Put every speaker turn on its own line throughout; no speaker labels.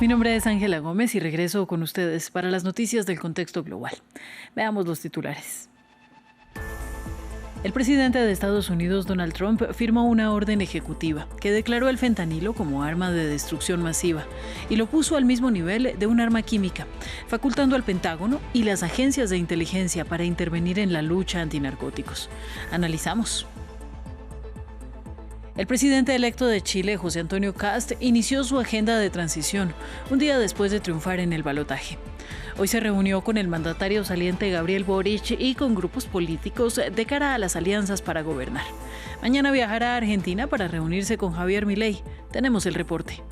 Mi nombre es Ángela Gómez y regreso con ustedes para las noticias del contexto global. Veamos los titulares. El presidente de Estados Unidos, Donald Trump, firmó una orden ejecutiva que declaró el fentanilo como arma de destrucción masiva y lo puso al mismo nivel de un arma química, facultando al Pentágono y las agencias de inteligencia para intervenir en la lucha antinarcóticos. Analizamos. El presidente electo de Chile, José Antonio Kast, inició su agenda de transición un día después de triunfar en el balotaje. Hoy se reunió con el mandatario saliente Gabriel Boric y con grupos políticos de cara a las alianzas para gobernar. Mañana viajará a Argentina para reunirse con Javier Milei. Tenemos el reporte.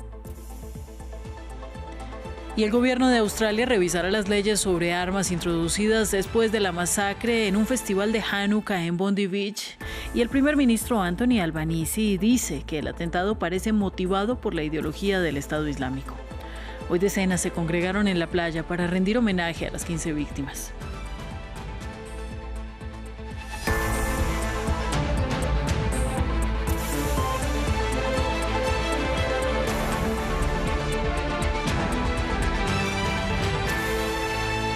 Y el gobierno de Australia revisará las leyes sobre armas introducidas después de la masacre en un festival de Hanukkah en Bondi Beach. Y el primer ministro Anthony Albanese dice que el atentado parece motivado por la ideología del Estado Islámico. Hoy decenas se congregaron en la playa para rendir homenaje a las 15 víctimas.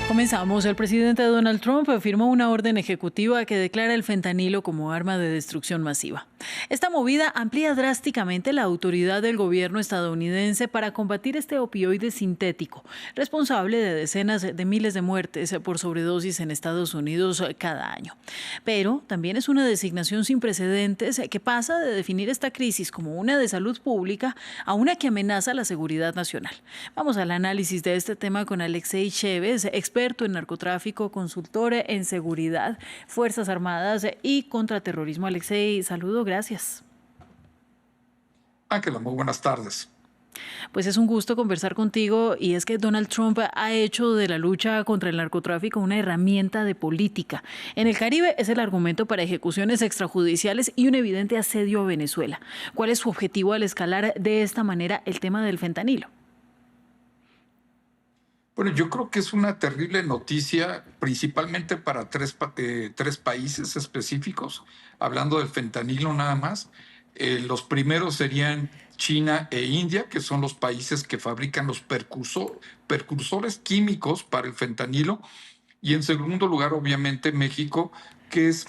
Comenzamos. El presidente Donald Trump firmó una orden ejecutiva que declara el fentanilo como arma de destrucción masiva. Esta movida amplía drásticamente la autoridad del gobierno estadounidense para combatir este opioide sintético, responsable de decenas de miles de muertes por sobredosis en Estados Unidos cada año. Pero también es una designación sin precedentes que pasa de definir esta crisis como una de salud pública a una que amenaza la seguridad nacional. Vamos al análisis de este tema con Alexei Chévez, experto en narcotráfico, consultor en seguridad, Fuerzas Armadas y contraterrorismo. Alexei, saludo, gracias.
Ángela, muy buenas tardes.
Pues es un gusto conversar contigo y es que Donald Trump ha hecho de la lucha contra el narcotráfico una herramienta de política. En el Caribe es el argumento para ejecuciones extrajudiciales y un evidente asedio a Venezuela. ¿Cuál es su objetivo al escalar de esta manera el tema del fentanilo?
Bueno, yo creo que es una terrible noticia, principalmente para tres países específicos, hablando del fentanilo nada más. Los primeros serían China e India, que son los países que fabrican los precursores químicos para el fentanilo. Y en segundo lugar, obviamente, México, que es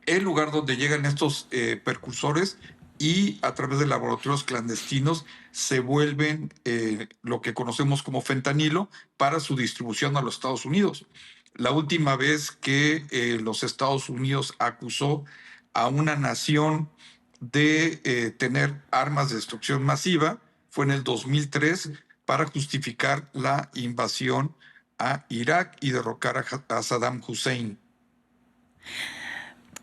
el lugar donde llegan estos precursores y a través de laboratorios clandestinos se vuelven lo que conocemos como fentanilo para su distribución a los Estados Unidos. La última vez que los Estados Unidos acusó a una nación de tener armas de destrucción masiva fue en el 2003 para justificar la invasión a Irak y derrocar a Saddam Hussein.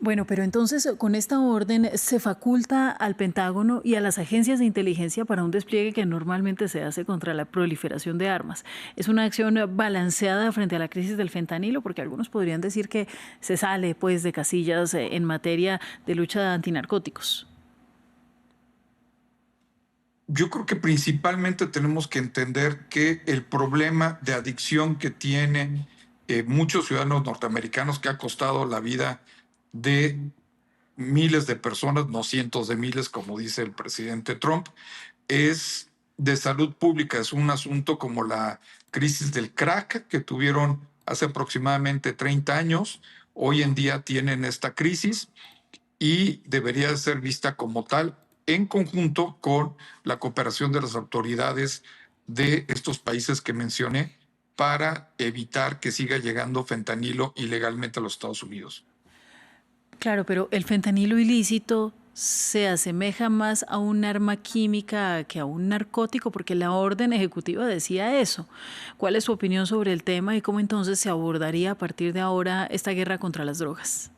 Bueno, pero entonces con esta orden se faculta al Pentágono y a las agencias de inteligencia para un despliegue que normalmente se hace contra la proliferación de armas. Es una acción balanceada frente a la crisis del fentanilo, porque algunos podrían decir que se sale pues de casillas en materia de lucha antinarcóticos.
Yo creo que principalmente tenemos que entender que el problema de adicción que tienen muchos ciudadanos norteamericanos, que ha costado la vida de miles de personas, no cientos de miles, como dice el presidente Trump, es de salud pública. Es un asunto como la crisis del crack que tuvieron hace aproximadamente 30 años. Hoy en día tienen esta crisis y debería ser vista como tal en conjunto con la cooperación de las autoridades de estos países que mencioné para evitar que siga llegando fentanilo ilegalmente a los Estados Unidos.
Claro, pero el fentanilo ilícito se asemeja más a un arma química que a un narcótico, porque la orden ejecutiva decía eso. ¿Cuál es su opinión sobre el tema y cómo entonces se abordaría a partir de ahora esta guerra contra las drogas?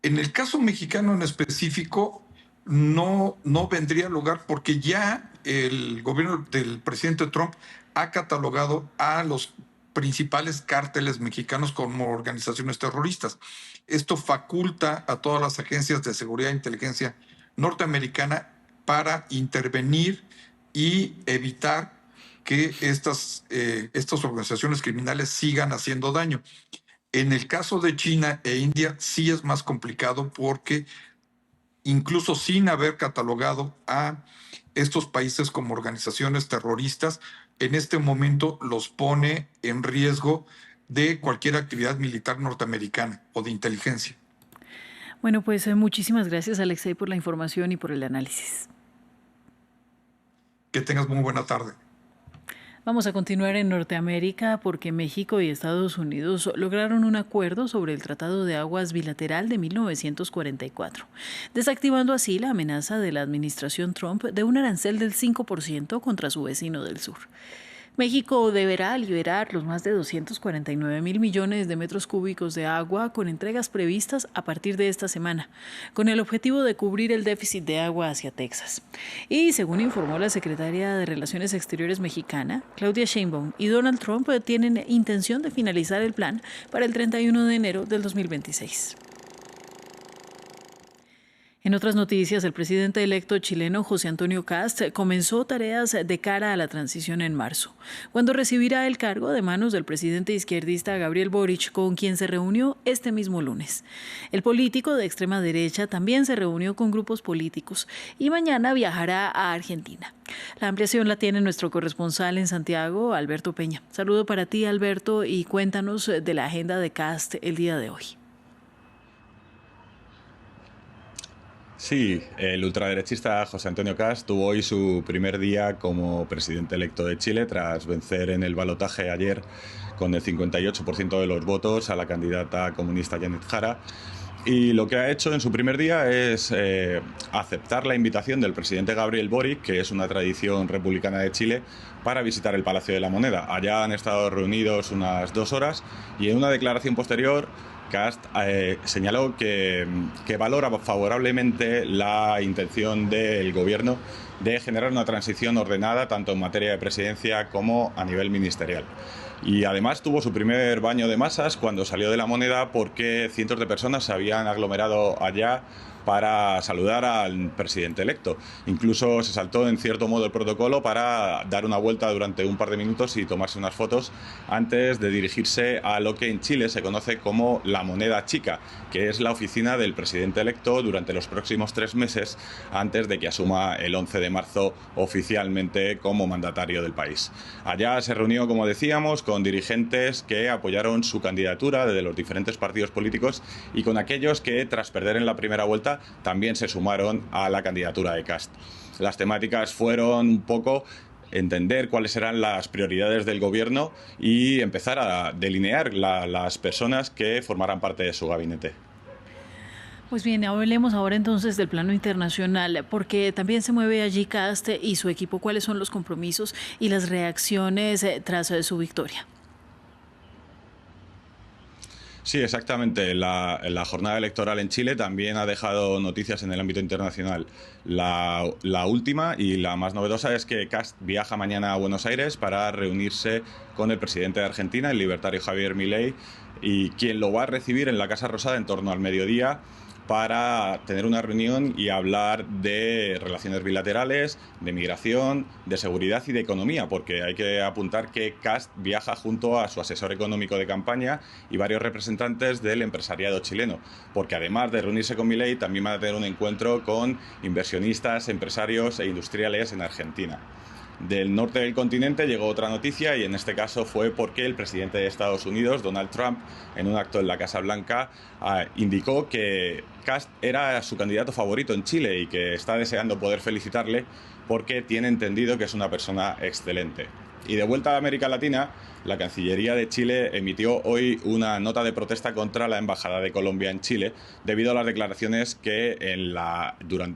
En el caso mexicano en específico, no vendría lugar porque ya el gobierno del presidente Trump ha catalogado a los principales cárteles mexicanos como organizaciones terroristas. Esto faculta a todas las agencias de seguridad e inteligencia norteamericana para intervenir y evitar que estas organizaciones criminales sigan haciendo daño. En el caso de China e India sí es más complicado porque incluso sin haber catalogado a estos países como organizaciones terroristas, en este momento los pone en riesgo de cualquier actividad militar norteamericana o de inteligencia.
Bueno, pues muchísimas gracias, Alexei, por la información y por el análisis.
Que tengas muy buena tarde.
Vamos a continuar en Norteamérica porque México y Estados Unidos lograron un acuerdo sobre el Tratado de Aguas Bilateral de 1944, desactivando así la amenaza de la administración Trump de un arancel del 5% contra su vecino del sur. México deberá liberar los más de 249.000 millones de metros cúbicos de agua con entregas previstas a partir de esta semana, con el objetivo de cubrir el déficit de agua hacia Texas. Y según informó la secretaria de Relaciones Exteriores mexicana, Claudia Sheinbaum, y Donald Trump tienen intención de finalizar el plan para el 31 de enero del 2026. En otras noticias, el presidente electo chileno José Antonio Kast comenzó tareas de cara a la transición en marzo, cuando recibirá el cargo de manos del presidente izquierdista Gabriel Boric, con quien se reunió este mismo lunes. El político de extrema derecha también se reunió con grupos políticos y mañana viajará a Argentina. La ampliación la tiene nuestro corresponsal en Santiago, Alberto Peña. Saludo para ti, Alberto, y cuéntanos de la agenda de Kast el día de hoy.
Sí, el ultraderechista José Antonio Kast tuvo hoy su primer día como presidente electo de Chile tras vencer en el balotaje ayer con el 58% de los votos a la candidata comunista Janet Jara. Y lo que ha hecho en su primer día es aceptar la invitación del presidente Gabriel Boric, que es una tradición republicana de Chile, para visitar el Palacio de la Moneda. Allá han estado reunidos unas 2 horas y en una declaración posterior Kast señaló que valora favorablemente la intención del gobierno de generar una transición ordenada tanto en materia de presidencia como a nivel ministerial. Y además tuvo su primer baño de masas cuando salió de la Moneda, porque cientos de personas se habían aglomerado allá para saludar al presidente electo. Incluso se saltó en cierto modo el protocolo para dar una vuelta durante un par de minutos y tomarse unas fotos antes de dirigirse a lo que en Chile se conoce como la Moneda Chica, que es la oficina del presidente electo durante los próximos 3 meses antes de que asuma el 11 de marzo oficialmente como mandatario del país. Allá se reunió, como decíamos, con dirigentes que apoyaron su candidatura desde los diferentes partidos políticos y con aquellos que, tras perder en la primera vuelta, también se sumaron a la candidatura de Kast. Las temáticas fueron un poco entender cuáles serán las prioridades del gobierno y empezar a delinear las personas que formarán parte de su gabinete.
Pues bien, hablemos ahora entonces del plano internacional, porque también se mueve allí Kast y su equipo. ¿Cuáles son los compromisos y las reacciones tras su victoria?
Sí, exactamente. La jornada electoral en Chile también ha dejado noticias en el ámbito internacional. La última y la más novedosa es que Kast viaja mañana a Buenos Aires para reunirse con el presidente de Argentina, el libertario Javier Milei, y quien lo va a recibir en la Casa Rosada en torno al mediodía para tener una reunión y hablar de relaciones bilaterales, de migración, de seguridad y de economía, porque hay que apuntar que Kast viaja junto a su asesor económico de campaña y varios representantes del empresariado chileno, porque además de reunirse con Milei, también va a tener un encuentro con inversionistas, empresarios e industriales en Argentina. Del norte del continente llegó otra noticia, y en este caso fue porque el presidente de Estados Unidos, Donald Trump, en un acto en la Casa Blanca, indicó que Kast era su candidato favorito en Chile y que está deseando poder felicitarle porque tiene entendido que es una persona excelente. Y de vuelta a América Latina, la Cancillería de Chile emitió hoy una nota de protesta contra la Embajada de Colombia en Chile debido a las declaraciones que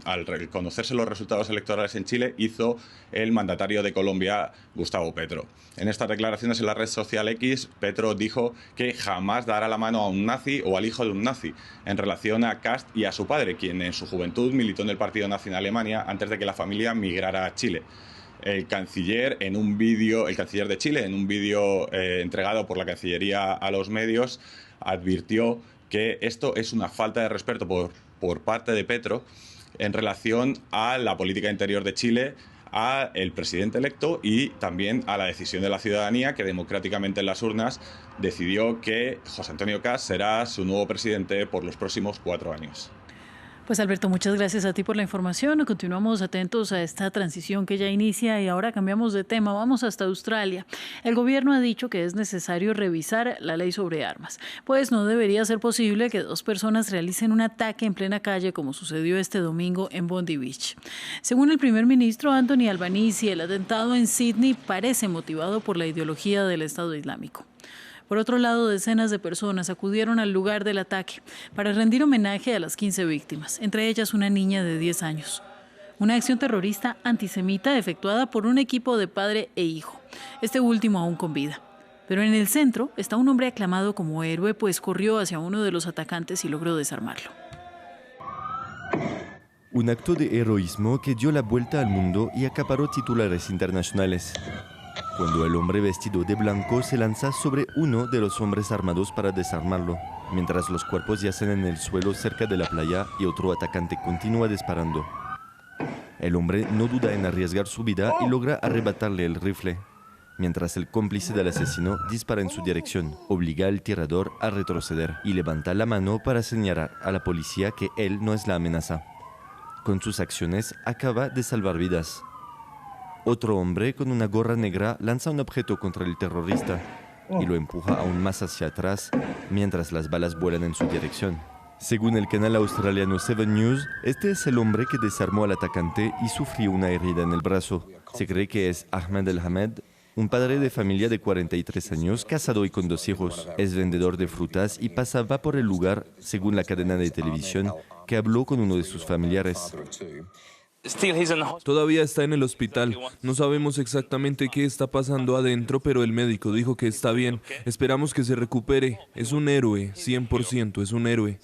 al reconocerse los resultados electorales en Chile hizo el mandatario de Colombia, Gustavo Petro. En estas declaraciones en la red social X, Petro dijo que jamás dará la mano a un nazi o al hijo de un nazi, en relación a Kast y a su padre, quien en su juventud militó en el Partido Nazi en Alemania antes de que la familia migrara a Chile. El canciller de Chile, en un vídeo entregado por la Cancillería a los medios, advirtió que esto es una falta de respeto por parte de Petro en relación a la política interior de Chile, a el presidente electo y también a la decisión de la ciudadanía, que democráticamente en las urnas decidió que José Antonio Kast será su nuevo presidente por los próximos 4 años.
Pues Alberto, muchas gracias a ti por la información. Continuamos atentos a esta transición que ya inicia y ahora cambiamos de tema. Vamos hasta Australia. El gobierno ha dicho que es necesario revisar la ley sobre armas, pues no debería ser posible que 2 personas realicen un ataque en plena calle como sucedió este domingo en Bondi Beach. Según el primer ministro Anthony Albanese, el atentado en Sydney parece motivado por la ideología del Estado Islámico. Por otro lado, decenas de personas acudieron al lugar del ataque para rendir homenaje a las 15 víctimas, entre ellas una niña de 10 años. Una acción terrorista antisemita efectuada por un equipo de padre e hijo, este último aún con vida. Pero en el centro está un hombre aclamado como héroe, pues corrió hacia uno de los atacantes y logró desarmarlo.
Un acto de heroísmo que dio la vuelta al mundo y acaparó titulares internacionales. Cuando el hombre vestido de blanco se lanza sobre uno de los hombres armados para desarmarlo, mientras los cuerpos yacen en el suelo cerca de la playa y otro atacante continúa disparando. El hombre no duda en arriesgar su vida y logra arrebatarle el rifle, mientras el cómplice del asesino dispara en su dirección, obliga al tirador a retroceder y levanta la mano para señalar a la policía que él no es la amenaza. Con sus acciones acaba de salvar vidas. Otro hombre con una gorra negra lanza un objeto contra el terrorista y lo empuja aún más hacia atrás mientras las balas vuelan en su dirección. Según el canal australiano 7 News, este es el hombre que desarmó al atacante y sufrió una herida en el brazo. Se cree que es Ahmed El Hamed, un padre de familia de 43 años, casado y con 2 hijos. Es vendedor de frutas y pasaba por el lugar, según la cadena de televisión, que habló con uno de sus familiares.
Todavía está en el hospital. No sabemos exactamente qué está pasando adentro, pero el médico dijo que está bien. Esperamos que se recupere. Es un héroe, 100%, es un héroe.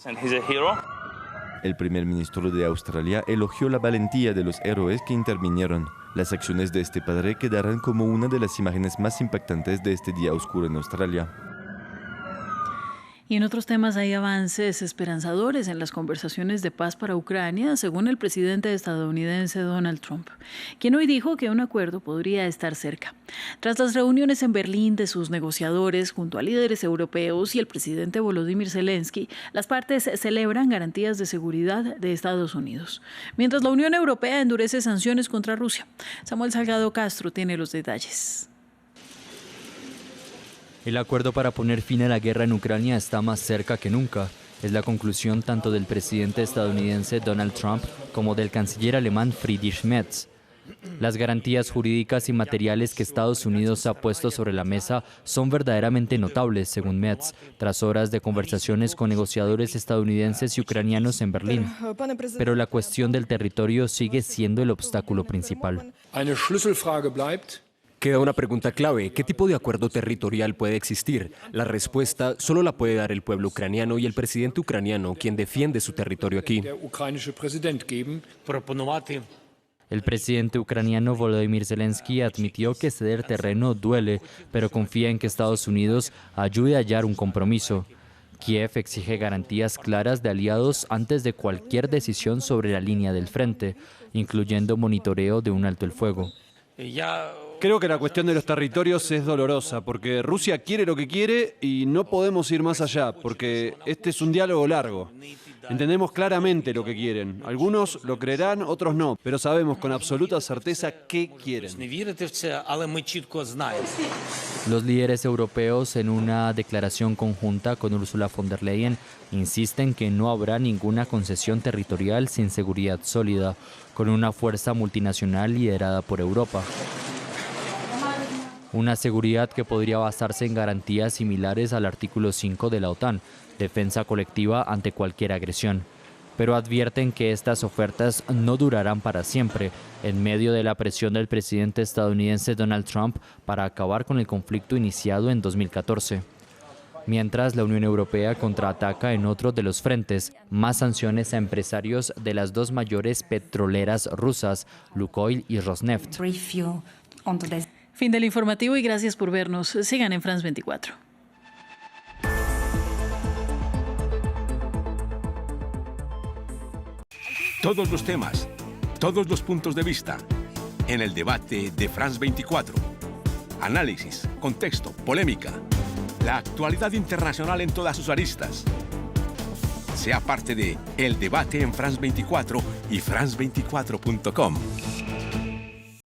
El primer ministro de Australia elogió la valentía de los héroes que intervinieron. Las acciones de este padre quedarán como una de las imágenes más impactantes de este día oscuro en Australia.
Y en otros temas hay avances esperanzadores en las conversaciones de paz para Ucrania, según el presidente estadounidense Donald Trump, quien hoy dijo que un acuerdo podría estar cerca. Tras las reuniones en Berlín de sus negociadores junto a líderes europeos y el presidente Volodymyr Zelensky, las partes celebran garantías de seguridad de Estados Unidos, mientras la Unión Europea endurece sanciones contra Rusia. Samuel Salgado Castro tiene los detalles.
El acuerdo para poner fin a la guerra en Ucrania está más cerca que nunca. Es la conclusión tanto del presidente estadounidense Donald Trump como del canciller alemán Friedrich Merz. Las garantías jurídicas y materiales que Estados Unidos ha puesto sobre la mesa son verdaderamente notables, según Merz, tras horas de conversaciones con negociadores estadounidenses y ucranianos en Berlín. Pero la cuestión del territorio sigue siendo el obstáculo principal.
Queda una pregunta clave. ¿Qué tipo de acuerdo territorial puede existir? La respuesta solo la puede dar el pueblo ucraniano y el presidente ucraniano, quien defiende su territorio aquí.
El presidente ucraniano Volodymyr Zelensky admitió que ceder terreno duele, pero confía en que Estados Unidos ayude a hallar un compromiso. Kiev exige garantías claras de aliados antes de cualquier decisión sobre la línea del frente, incluyendo monitoreo de un alto el fuego.
Creo que la cuestión de los territorios es dolorosa, porque Rusia quiere lo que quiere y no podemos ir más allá, porque este es un diálogo largo. Entendemos claramente lo que quieren. Algunos lo creerán, otros no, pero sabemos con absoluta certeza qué quieren.
Los líderes europeos, en una declaración conjunta con Ursula von der Leyen, insisten que no habrá ninguna concesión territorial sin seguridad sólida, con una fuerza multinacional liderada por Europa. Una seguridad que podría basarse en garantías similares al artículo 5 de la OTAN, defensa colectiva ante cualquier agresión. Pero advierten que estas ofertas no durarán para siempre, en medio de la presión del presidente estadounidense Donald Trump para acabar con el conflicto iniciado en 2014. Mientras la Unión Europea contraataca en otro de los frentes, más sanciones a empresarios de las 2 mayores petroleras rusas, Lukoil y Rosneft.
Fin del informativo y gracias por vernos. Sigan en France 24.
Todos los temas, todos los puntos de vista, en el debate de France 24. Análisis, contexto, polémica, la actualidad internacional en todas sus aristas. sea parte de El Debate en France 24 y France24.com.